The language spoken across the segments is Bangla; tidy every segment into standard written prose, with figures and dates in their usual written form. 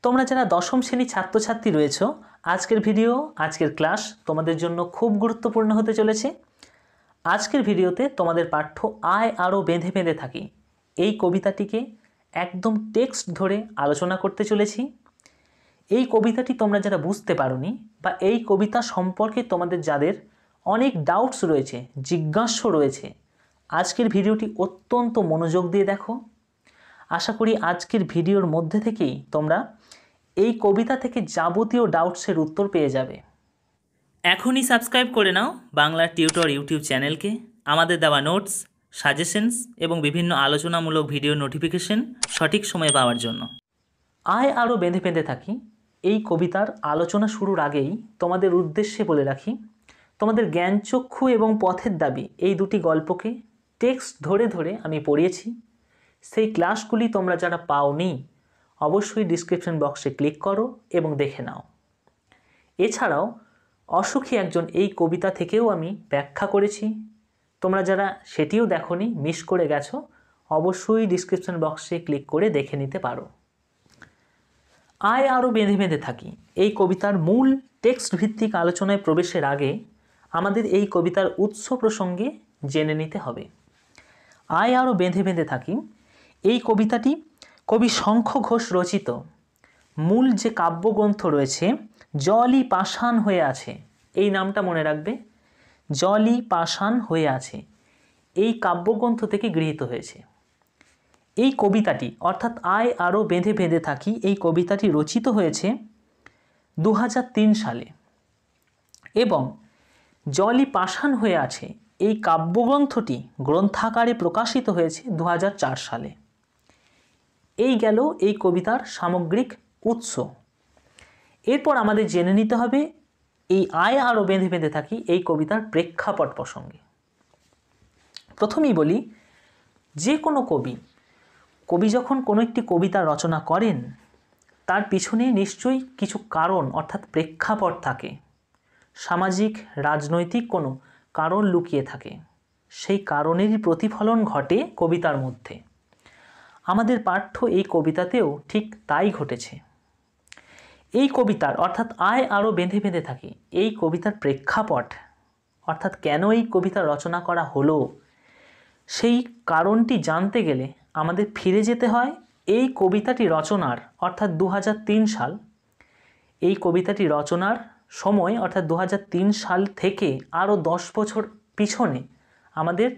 তোমরা যারা দশম শ্রেণী ছাত্রছাত্রী রয়েছ, আজকের ভিডিও আজকের ক্লাস তোমাদের জন্য খুব গুরুত্বপূর্ণ হতে চলেছে। আজকের ভিডিওতে তোমাদের পাঠ্য আয় আরও বেঁধে বেঁধে থাকি এই কবিতাটিকে একদম টেক্সট ধরে আলোচনা করতে চলেছি। এই কবিতাটি তোমরা যারা বুঝতে পারোনি বা এই কবিতা সম্পর্কে তোমাদের যাদের অনেক ডাউটস রয়েছে, জিজ্ঞাস্য রয়েছে, আজকের ভিডিওটি অত্যন্ত মনোযোগ দিয়ে দেখো। আশা করি আজকের ভিডিওর মধ্যে থেকেই তোমরা এই কবিতা থেকে যাবতীয় ডাউটসের উত্তর পেয়ে যাবে। এখনই সাবস্ক্রাইব করে নাও বাংলা টিউটর ইউটিউব চ্যানেলকে। আমাদের দেওয়া নোটস, সাজেশনস এবং বিভিন্ন আলোচনামূলক ভিডিও নোটিফিকেশন সঠিক সময়ে পাওয়ার জন্য। আয় আরও বেঁধে বেঁধে থাকি এই কবিতার আলোচনা শুরুর আগেই তোমাদের উদ্দেশ্যে বলে রাখি, তোমাদের জ্ঞানচক্ষু এবং পথের দাবি এই দুটি গল্পকে টেক্সট ধরে ধরে আমি পড়িয়েছি। সেই ক্লাসগুলি তোমরা যারা পাওনি অবশ্যই ডিসক্রিপশন বক্সে ক্লিক করো এবং দেখে নাও। এছাড়াও অসুখী একজন এই কবিতা থেকেও আমি ব্যাখ্যা করেছি, তোমরা যারা সেটিও দেখোনি, মিস করে গেছো, অবশ্যই ডিসক্রিপশন বক্সে ক্লিক করে দেখে নিতে পারো। আয় আরও বেঁধে বেঁধে থাকি এই কবিতার মূল টেক্সট ভিত্তিক আলোচনায় প্রবেশের আগে আমাদের এই কবিতার উৎস প্রসঙ্গে জেনে নিতে হবে। আয় আরও বেঁধে বেঁধে থাকি এই কবিতাটি কবি শঙ্খ ঘোষ রচিত। মূল যে কাব্যগ্রন্থ রয়েছে জলই পাষাণ হয়ে আছে, এই নামটা মনে রাখবে, জলই পাষাণ হয়ে আছে, এই কাব্যগ্রন্থ থেকে গৃহীত হয়েছে। এই কবিতাটি অর্থাৎ আয় আরও বেঁধে বেঁধে থাকি এই কবিতাটি রচিত হয়েছে 2003 সালে এবং জলই পাষাণ হয়ে আছে এই কাব্যগ্রন্থটি গ্রন্থাকারে প্রকাশিত হয়েছে 2004 সালে। এই গেল এই কবিতার সামগ্রিক উৎস। এরপর আমাদের জেনে নিতে হবে এই আয় আরও বেঁধে বেঁধে থাকি এই কবিতার প্রেক্ষাপট প্রসঙ্গে। প্রথমেই বলি, যে কোনো কবি যখন কোনো একটি কবিতা রচনা করেন তার পিছনে নিশ্চয়ই কিছু কারণ অর্থাৎ প্রেক্ষাপট থাকে, সামাজিক রাজনৈতিক কোনো কারণ লুকিয়ে থাকে, সেই কারণেরই প্রতিফলন ঘটে কবিতার মধ্যে। আমাদের পাঠ্য এই কবিতাতেও ঠিক তাই ঘটেছে। এই কবিতার অর্থাৎ আয় আরও বেঁধে বেঁধে থাকি এই কবিতার প্রেক্ষাপট অর্থাৎ কেন এই কবিতা রচনা করা হলো, সেই কারণটি জানতে গেলে আমাদের ফিরে যেতে হয় এই কবিতাটি রচনার অর্থাৎ 2003 সাল, এই কবিতাটি রচনার সময় অর্থাৎ 2003 সাল থেকে আরও 10 বছর পিছনে আমাদের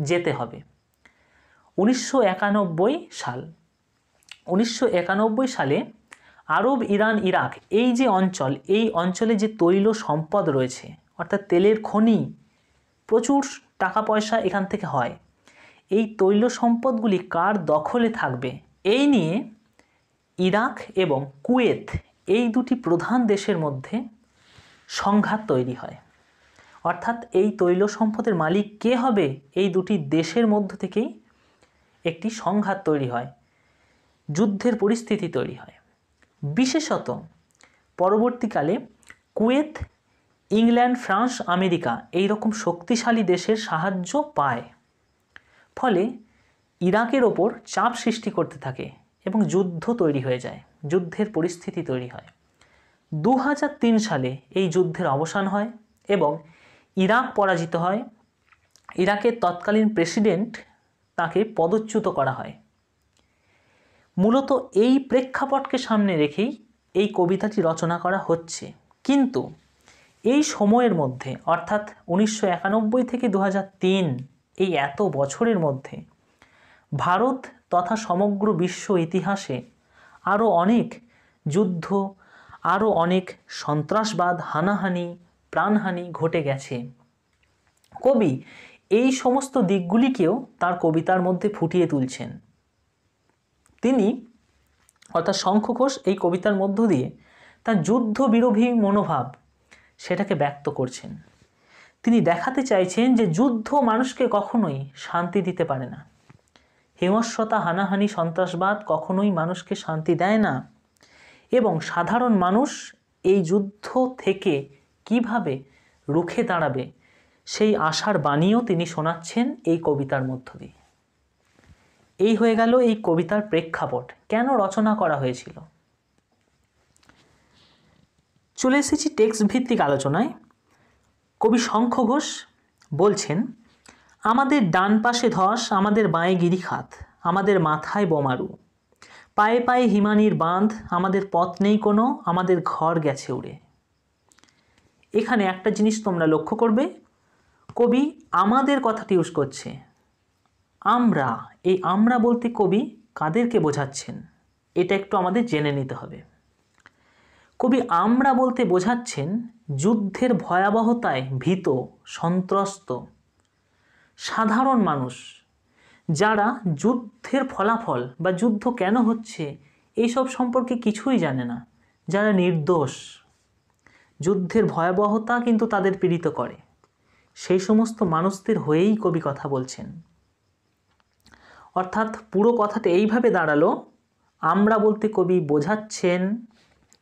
যেতে হবে। 1991 সাল। 1991 সালে আরব, ইরান, ইরাক এই যে অঞ্চল, এই অঞ্চলে যে তৈল সম্পদ রয়েছে অর্থাৎ তেলের খনি, প্রচুর টাকা পয়সা এখান থেকে হয়, এই তৈল সম্পদগুলি কার দখলে থাকবে এই নিয়ে ইরাক এবং কুয়েত এই দুটি প্রধান দেশের মধ্যে সংঘাত তৈরি হয়। অর্থাৎ এই তৈল সম্পদের মালিক কে হবে, এই দুটি দেশের মধ্য থেকেই একটি সংঘাত তৈরি হয়, যুদ্ধের পরিস্থিতি তৈরি হয়। বিশেষত পরবর্তীকালে কুয়েত, ইংল্যান্ড, ফ্রান্স, আমেরিকা এই রকম শক্তিশালী দেশের সাহায্য পায়, ফলে ইরাকের ওপর চাপ সৃষ্টি করতে থাকে এবং যুদ্ধ তৈরি হয়ে যায়, যুদ্ধের পরিস্থিতি তৈরি হয়। 2003 সালে এই যুদ্ধের অবসান হয় এবং ইরাক পরাজিত হয়। ইরাকের তৎকালীন প্রেসিডেন্ট তাকে পদচ্যুত করা হয়। মূলত এই প্রেক্ষাপটকে সামনে রেখেই এই কবিতাটি রচনা করা হচ্ছে। কিন্তু এই সময়ের মধ্যে অর্থাৎ 1991 থেকে 2003 এই এত বছরের মধ্যে ভারত তথা সমগ্র বিশ্ব ইতিহাসে আরও অনেক যুদ্ধ, আরও অনেক সন্ত্রাসবাদ, হানাহানি, প্রাণহানি ঘটে গেছে। কবি এই সমস্ত দিকগুলিকেও তার কবিতার মধ্যে ফুটিয়ে তুলছেন। তিনি অর্থাৎ শঙ্খ ঘোষ এই কবিতার মধ্য দিয়ে তার যুদ্ধ বিরোধী মনোভাব সেটাকে ব্যক্ত করছেন। তিনি দেখাতে চাইছেন যে যুদ্ধ মানুষকে কখনোই শান্তি দিতে পারে না, হিংস্রতা, হানাহানি, সন্ত্রাসবাদ কখনোই মানুষকে শান্তি দেয় না, এবং সাধারণ মানুষ এই যুদ্ধ থেকে কিভাবে রুখে দাঁড়াবে সেই আশার বাণীও তিনি শোনাচ্ছেন এই কবিতার মধ্য দিয়ে। এই হয়ে গেল এই কবিতার প্রেক্ষাপট, কেন রচনা করা হয়েছিল। চলে এসেছি টেক্সট ভিত্তিক আলোচনায়। কবি শঙ্খ ঘোষ বলছেন, আমাদের ডান পাশে ধস, আমাদের বাঁয়ে গিরিখাত, আমাদের মাথায় বোমারু, পায়ে পায়ে হিমানির বাঁধ, আমাদের পথ নেই কোনো, আমাদের ঘর গেছে উড়ে। এখানে একটা জিনিস তোমরা লক্ষ্য করবে, কবি আমাদের কথাটি ইউজ করছে। আমরা, এই আমরা বলতে কবি কাদেরকে বোঝাচ্ছেন এটা একটু আমাদের জেনে নিতে হবে। কবি আমরা বলতে বোঝাচ্ছেন যুদ্ধের ভয়াবহতায় ভীত, সন্ত্রস্ত সাধারণ মানুষ, যারা যুদ্ধের ফলাফল বা যুদ্ধ কেন হচ্ছে এইসব সম্পর্কে কিছুই জানে না, যারা নির্দোষ। যুদ্ধের ভয়াবহতা কিন্তু তাদের পীড়িত করে, সেই সমস্ত মানুষদের হয়েই কবি কথা বলছেন। অর্থাৎ পুরো কথাটা এইভাবে দাঁড়ালো, আমরা বলতে কবি বোঝাচ্ছেন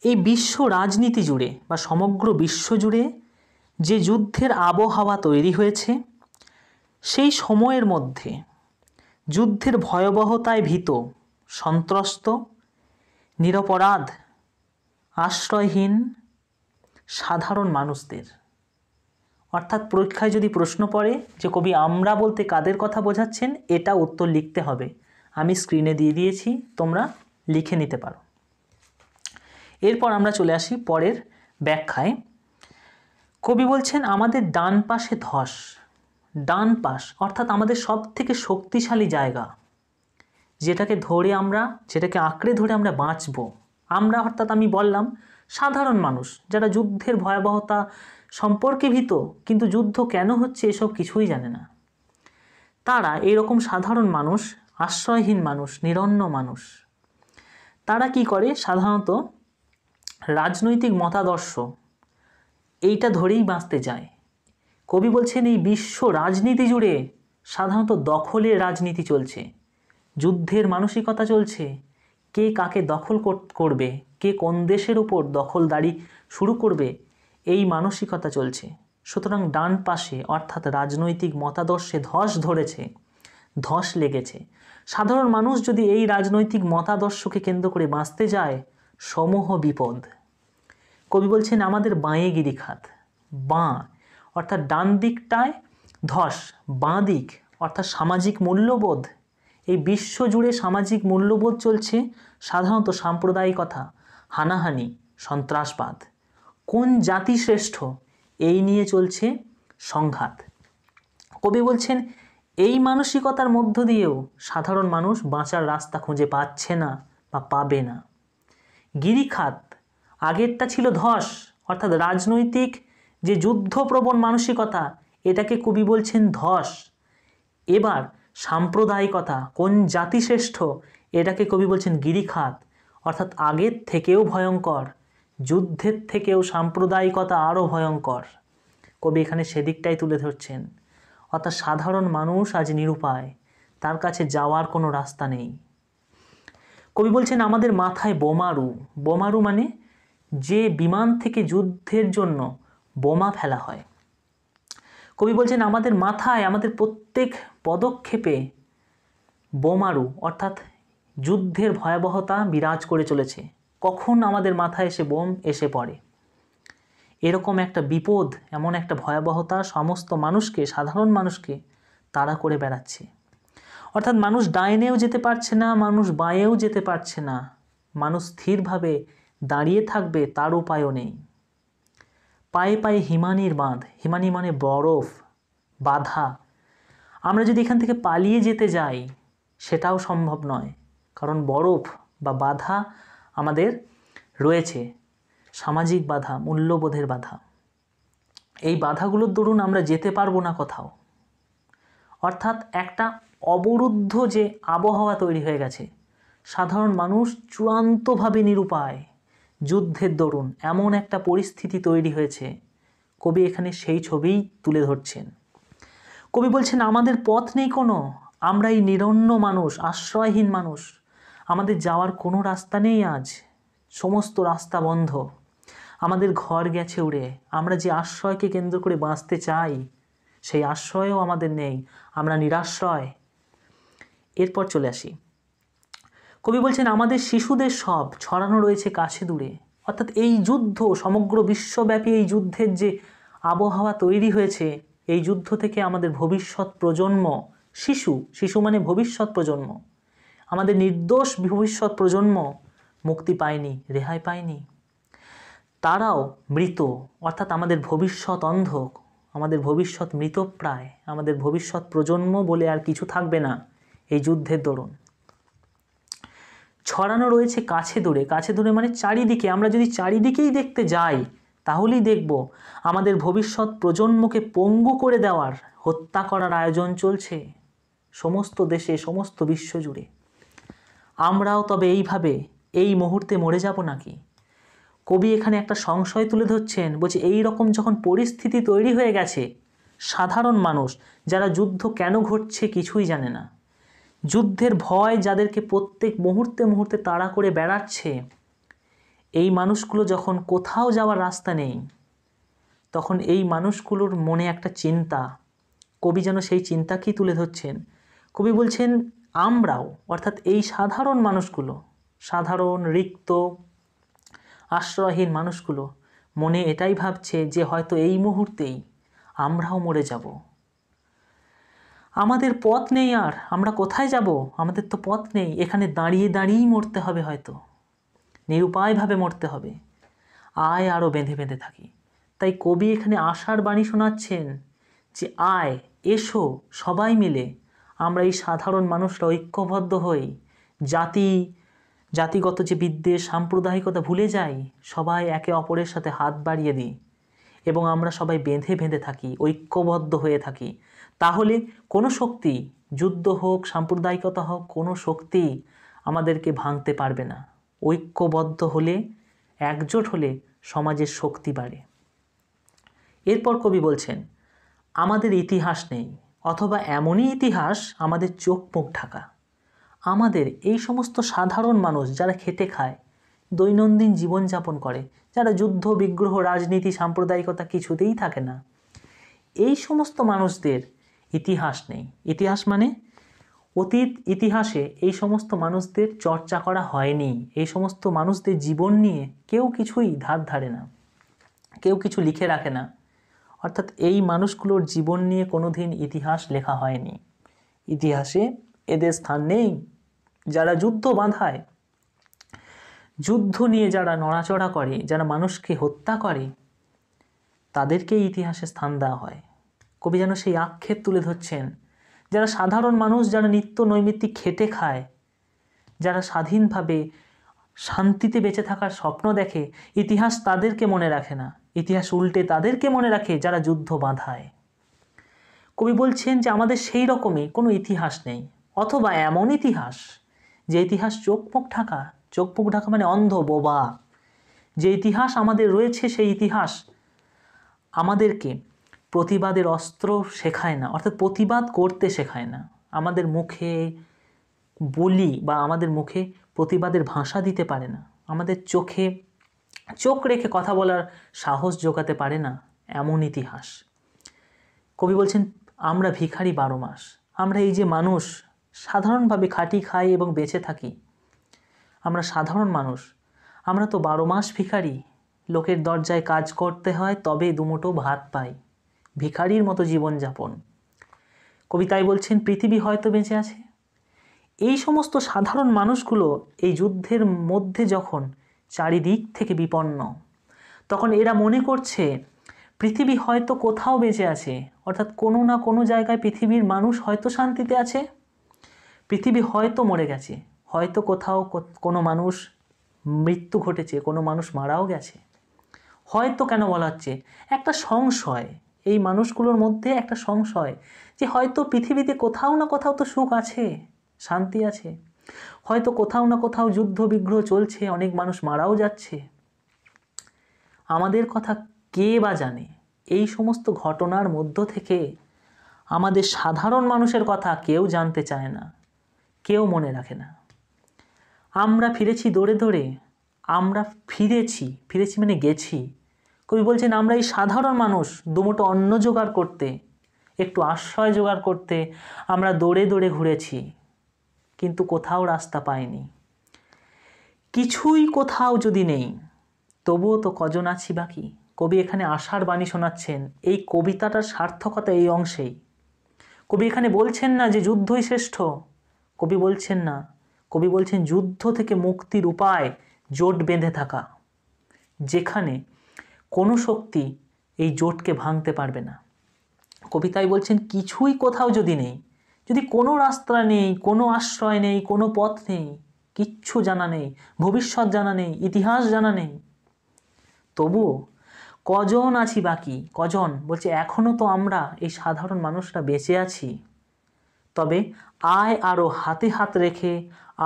এই বিশ্ব রাজনীতি জুড়ে বা সমগ্র বিশ্ব জুড়ে যে যুদ্ধের আবহাওয়া তৈরি হয়েছে, সেই সময়ের মধ্যে যুদ্ধের ভয়াবহতায় ভীত, সন্ত্রস্ত, নিরপরাধ, আশ্রয়হীন সাধারণ মানুষদের। অর্থাৎ পরীক্ষায় যদি প্রশ্ন পড়ে যে কবি আমরা বলতে কাদের কথা বোঝাচ্ছেন, এটা উত্তর লিখতে হবে। আমি স্ক্রিনে দিয়ে দিয়েছি, তোমরা লিখে নিতে পারো। এরপর আমরা চলে আসি পরের ব্যাখ্যায়। কবি বলছেন আমাদের ডান পাশে ধস। ডান পাশ অর্থাৎ আমাদের সব থেকে শক্তিশালী জায়গা, যেটাকে ধরে আমরা, যেটাকে আঁকড়ে ধরে আমরা বাঁচব। আমরা অর্থাৎ আমি বললাম সাধারণ মানুষ, যারা যুদ্ধের ভয়াবহতা সম্পর্কে ভীত, কিন্তু যুদ্ধ কেন হচ্ছে এসব কিছুই জানে না। তারা এরকম সাধারণ মানুষ, আশ্রয়হীন মানুষ, নিরন্ন মানুষ, তারা কি করে, সাধারণত রাজনৈতিক মতাদর্শ এইটা ধরেই বাঁচতে যায়। কবি বলছেন এই বিশ্ব রাজনীতি জুড়ে সাধারণত দখলের রাজনীতি চলছে, যুদ্ধের মানসিকতা চলছে, কে কাকে দখল করবে, কে কোন দেশের উপর দখলদারি শুরু করবে, এই মানসিকতা চলছে। সুতরাং ডান পাশে অর্থাৎ রাজনৈতিক মতাদর্শে ধস ধরেছে, ধস লেগেছে। সাধারণ মানুষ যদি এই রাজনৈতিক মতাদর্শকে কেন্দ্র করে বাঁচতে যায়, সমূহ বিপদ। কবি বলছেন আমাদের বাঁয়ে গিরিখাত। বাঁ অর্থাৎ ডান দিকটায় ধস, বাঁ দিক অর্থাৎ সামাজিক মূল্যবোধ। এই বিশ্ব জুড়ে সামাজিক মূল্যবোধ চলছে, সাধারণত সাম্প্রদায়িকতা, হানাহানি, সন্ত্রাসবাদ, কোন জাতি শ্রেষ্ঠ এই নিয়ে চলছে সংঘাত। কবি বলছেন এই মানসিকতার মধ্য দিয়েও সাধারণ মানুষ বাঁচার রাস্তা খুঁজে পাচ্ছে না বা পাবে না। গিরিখাত, আগেরটা ছিল ধস অর্থাৎ রাজনৈতিক যে যুদ্ধপ্রবণ মানসিকতা, এটাকে কবি বলছেন ধস। এবার সাম্প্রদায়িকতা, কোন জাতি শ্রেষ্ঠ, এটাকে কবি বলছেন গিরিখাত, অর্থাৎ আগের থেকেও ভয়ঙ্কর, যুদ্ধের থেকেও সাম্প্রদায়িকতা আরও ভয়ঙ্কর। কবি এখানে সেদিকটাই তুলে ধরছেন। অর্থাৎ সাধারণ মানুষ আজ নিরুপায়, তার কাছে যাওয়ার কোনো রাস্তা নেই। কবি বলছেন আমাদের মাথায় বোমারু। বোমারু মানে যে বিমান থেকে যুদ্ধের জন্য বোমা ফেলা হয়। কবি বলছেন আমাদের মাথায়, আমাদের প্রত্যেক পদক্ষেপে বোমারু অর্থাৎ যুদ্ধের ভয়াবহতা বিরাজ করে চলেছে। কখন আমাদের মাথায় এসে বোম এসে পড়ে, এরকম একটা বিপদ, এমন একটা ভয়াবহতা সমস্ত মানুষকে, সাধারণ মানুষকে তাড়া করে বেড়াচ্ছে। অর্থাৎ মানুষ ডাইনেও যেতে পারছে না, মানুষ বাঁয়েও যেতে পারছে না, মানুষ স্থিরভাবে দাঁড়িয়ে থাকবে তার উপায়ও নেই। পায়ে পায়ে হিমানির বাঁধ। হিমানি মানে বরফ, বাধা। আমরা যদি এখান থেকে পালিয়ে যেতে যাই সেটাও সম্ভব নয়, কারণ বরফ বা বাধা আমাদের রয়েছে, সামাজিক বাধা, মূল্যবোধের বাধা। এই বাধাগুলোর দরুন আমরা যেতে পারবো না কোথাও। অর্থাৎ একটা অবরুদ্ধ যে আবহাওয়া তৈরি হয়ে গেছে, সাধারণ মানুষ চূড়ান্তভাবে নিরুপায়, যুদ্ধের দরুন এমন একটা পরিস্থিতি তৈরি হয়েছে। কবি এখানে সেই ছবিই তুলে ধরছেন। কবি বলছেন আমাদের পথ নেই কোনো, আমরা এই নিরন্ন মানুষ, আশ্রয়হীন মানুষ, আমাদের যাওয়ার কোনো রাস্তা নেই। আজ সমস্ত রাস্তা বন্ধ, আমাদের ঘর গেছে উড়ে। আমরা যে আশ্রয়কে কেন্দ্র করে বাঁচতে চাই সেই আশ্রয়ও আমাদের নেই, আমরা নিরাশ্রয়। এরপর চলে আসি, কবি বলছেন আমাদের শিশুদের সব ছড়ানো রয়েছে কাছে দূরে। অর্থাৎ এই যুদ্ধ, সমগ্র বিশ্বব্যাপী এই যুদ্ধের যে আবহাওয়া তৈরি হয়েছে, এই যুদ্ধ থেকে আমাদের ভবিষ্যৎ প্রজন্ম, শিশু মানে ভবিষ্যৎ প্রজন্ম, আমাদের নির্দোষ ভবিষ্যৎ প্রজন্ম মুক্তি পায়নি, রেহাই পায়নি। তারাও মৃত, অর্থাৎ আমাদের ভবিষ্যৎ অন্ধক, আমাদের ভবিষ্যৎ মৃতপ্রায়, আমাদের ভবিষ্যৎ প্রজন্ম বলে আর কিছু থাকবে না এই যুদ্ধের দরুন। ছড়ানো রয়েছে কাছে দূরে, কাছে দূরে মানে চারিদিকে। আমরা যদি চারিদিকেই দেখতে যাই তাহলেই দেখব আমাদের ভবিষ্যৎ প্রজন্মকে পঙ্গু করে দেওয়ার, হত্যা করার আয়োজন চলছে সমস্ত দেশে, সমস্ত বিশ্ব জুড়ে। আমরাও তবে এইভাবে এই মুহূর্তে মরে যাব নাকি? কবি এখানে একটা সংশয় তুলে ধরছেন, বলছে এই রকম যখন পরিস্থিতি তৈরি হয়ে গেছে, সাধারণ মানুষ যারা যুদ্ধ কেন ঘটছে কিছুই জানে না, যুদ্ধের ভয় যাদেরকে প্রত্যেক মুহূর্তে মুহূর্তে তাড়া করে বেড়াচ্ছে, এই মানুষগুলো যখন কোথাও যাওয়ার রাস্তা নেই, তখন এই মানুষগুলোর মনে একটা চিন্তা, কবি যেন সেই চিন্তাকেই তুলে ধরছেন। কবি বলছেন আমরাও, অর্থাৎ এই সাধারণ মানুষগুলো, সাধারণ রিক্ত আশ্রয়হীন মানুষগুলো মনে এটাই ভাবছে যে হয়তো এই মুহূর্তেই আমরাও মরে যাব, আমাদের পথ নেই আর, আমরা কোথায় যাব? আমাদের তো পথ নেই, এখানে দাঁড়িয়ে দাঁড়িয়েই মরতে হবে, হয়তো নিরুপায়ভাবে মরতে হবে, আয় আরও বেঁধে বেঁধে থাকি। তাই কবি এখানে আশার বাণী শোনাচ্ছেন যে আয়, এসো সবাই মিলে আমরা এই সাধারণ মানুষরা ঐক্যবদ্ধ হই, জাতিগত যে বিদ্বেষ, সাম্প্রদায়িকতা ভুলে যাই, সবাই একে অপরের সাথে হাত বাড়িয়ে দিই এবং আমরা সবাই বেঁধে বেঁধে থাকি, ঐক্যবদ্ধ হয়ে থাকি। তাহলে কোনো শক্তি, যুদ্ধ হোক, সাম্প্রদায়িকতা হোক, কোনো শক্তি আমাদেরকে ভাঙতে পারবে না। ঐক্যবদ্ধ হলে, একজোট হলে সমাজের শক্তি বাড়ে। এরপর কবি বলছেন আমাদের ইতিহাস নেই, অথবা এমনই ইতিহাস আমাদের চোখ মুখ ঢাকা। আমাদের এই সমস্ত সাধারণ মানুষ যারা খেটে খায়, দৈনন্দিন জীবনযাপন করে, যারা যুদ্ধ বিগ্রহ, রাজনীতি, সাম্প্রদায়িকতা কিছুতেই থাকে না, এই সমস্ত মানুষদের ইতিহাস নেই। ইতিহাস মানে অতীত ইতিহাসে এই সমস্ত মানুষদের চর্চা করা হয়নি, এই সমস্ত মানুষদের জীবন নিয়ে কেউ কিছুই ধার ধারে না, কেউ কিছু লিখে রাখে না। অর্থাৎ এই মানুষগুলোর জীবন নিয়ে কোনো দিন ইতিহাস লেখা হয়নি, ইতিহাসে এদের স্থান নেই। যারা যুদ্ধ বাঁধায়, যুদ্ধ নিয়ে যারা নড়াচড়া করে, যারা মানুষকে হত্যা করে, তাদেরকেই ইতিহাসে স্থান দেওয়া হয়। কবি যেন সেই আক্ষেপ তুলে ধরছেন, যারা সাধারণ মানুষ, যারা নিত্য নৈমিত্তিক খেটে খায়, যারা স্বাধীনভাবে শান্তিতে বেঁচে থাকার স্বপ্ন দেখে, ইতিহাস তাদেরকে মনে রাখে না, ইতিহাস উল্টে তাদেরকে মনে রাখে যারা যুদ্ধ বাঁধায়। কবি বলছেন যে আমাদের সেই রকমই কোনো ইতিহাস নেই, অথবা এমন ইতিহাস যে ইতিহাস চোখ মুখ ঢাকা। চোখ মুখ ঢাকা মানে অন্ধ, বোবা। যে ইতিহাস আমাদের রয়েছে, সেই ইতিহাস আমাদেরকে প্রতিবাদের অস্ত্র শেখায় না, অর্থাৎ প্রতিবাদ করতে শেখায় না। আমাদের মুখে বলি বা আমাদের মুখে প্রতিবাদের ভাষা দিতে পারে না, আমাদের চোখে চোখ রেখে কথা বলার সাহস জোগাতে পারে না, এমন ইতিহাস। কবি বলছেন আমরা ভিখারি 12 মাস। আমরা এই যে মানুষ সাধারণভাবে খাটি খাই এবং বেঁচে থাকি, আমরা সাধারণ মানুষ, আমরা তো 12 মাস ভিখারি। লোকের দরজায় কাজ করতে হয়, তবে দুমুঠো ভাত পাই, ভিখারির মতো জীবনযাপন। কবি তাই বলছেন পৃথিবী হয়তো বেঁচে আছে। এই সমস্ত সাধারণ মানুষগুলো এই যুদ্ধের মধ্যে যখন চারিদিক থেকে বিপন্ন, তখন এরা মনে করছে পৃথিবী হয়তো কোথাও বেঁচে আছে, অর্থাৎ কোনো না কোনো জায়গায় পৃথিবীর মানুষ হয়তো শান্তিতে আছে, পৃথিবী হয়তো মরে গেছে, হয়তো কোথাও কোনো মানুষ মৃত্যু ঘটেছে, কোনো মানুষ মারাও গেছে। হয়তো কেন বলা হচ্ছে? একটা সংশয়, এই মানুষগুলোর মধ্যে একটা সংশয় যে হয়তো পৃথিবীতে কোথাও না কোথাও তো সুখ আছে, শান্তি আছে, হয়তো কোথাও না কোথাও যুদ্ধ বিগ্রহ চলছে, অনেক মানুষ মারাও যাচ্ছে। আমাদের কথা কে বা জানে? এই সমস্ত ঘটনার মধ্য থেকে আমাদের সাধারণ মানুষের কথা কেউ জানতে চায় না, কেউ মনে রাখে না। আমরা ফিরেছি দৌড়ে দৌড়ে, আমরা ফিরেছি মানে গেছি। কবি বলছেন আমরা এই সাধারণ মানুষ দুমুঠো অন্ন জোগাড় করতে, একটু আশ্রয় জোগাড় করতে আমরা দৌড়ে দৌড়ে ঘুরেছি, কিন্তু কোথাও রাস্তা পাইনি। কিছুই কোথাও যদি নেই, তবুও তো কজন আছি বাকি। কবি এখানে আশার বাণী শোনাচ্ছেন। এই কবিতাটার সার্থকতা এই অংশেই। কবি এখানে বলছেন না যে যুদ্ধই শ্রেষ্ঠ, কবি বলছেন না, কবি বলছেন যুদ্ধ থেকে মুক্তির উপায় জোট বেঁধে থাকা, যেখানে কোনো শক্তি এই জোটকে ভাঙতে পারবে না। কবিতায় বলছেন কিছুই কোথাও যদি নেই, যদি কোনো রাস্তা নেই, কোনো আশ্রয় নেই, কোনো পথ নেই, কিচ্ছু জানা নেই, ভবিষ্যৎ জানা নেই, ইতিহাস জানা নেই, তবুও কজন আছি বাকি, কজন বলছে এখনও তো আমরা এই সাধারণ মানুষরা বেঁচে আছি। তবে আয় আরও হাতে হাত রেখে,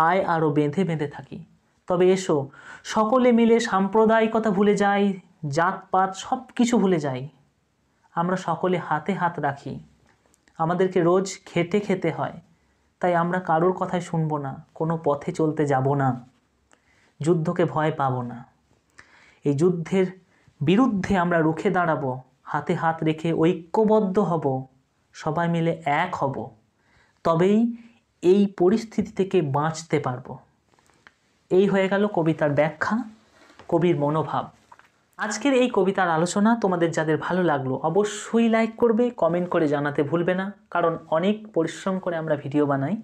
আয় আরও বেঁধে বেঁধে থাকি। তবে এসো সকলে মিলে সাম্প্রদায়িকতা ভুলে যাই, জাতপাত সব কিছু ভুলে যাই। আমরা সকলে হাতে হাত রাখি। আমাদেরকে রোজ খেটে খেতে হয়, তাই আমরা কারোর কথাই শুনবো না, কোনো পথে চলতে যাব না, যুদ্ধকে ভয় পাবো না। এই যুদ্ধের বিরুদ্ধে আমরা রুখে দাঁড়াবো, হাতে হাত রেখে ঐক্যবদ্ধ হব, সবাই মিলে এক হব, তবেই এই পরিস্থিতি থেকে বাঁচতে পারবো। এই হয়ে গেল কবিতার ব্যাখ্যা, কবির মনোভাব। আজকের এই কবিতার আলোচনা তোমাদের যাদের ভালো লাগলো অবশ্যই লাইক করবে, কমেন্ট করে জানাতে ভুলবে না, কারণ অনেক পরিশ্রম করে আমরা ভিডিও বানাই।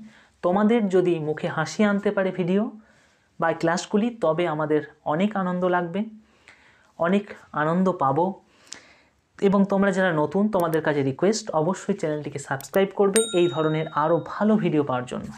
তোমাদের যদি মুখে হাসি আনতে পারে ভিডিও বা ক্লাসগুলি, তবে আমাদের অনেক আনন্দ লাগবে, অনেক আনন্দ পাবো। এবং তোমরা যারা নতুন, তোমাদের কাছে রিকোয়েস্ট অবশ্যই চ্যানেলটিকে সাবস্ক্রাইব করবে এই ধরনের আরও ভালো ভিডিও পাওয়ার জন্য।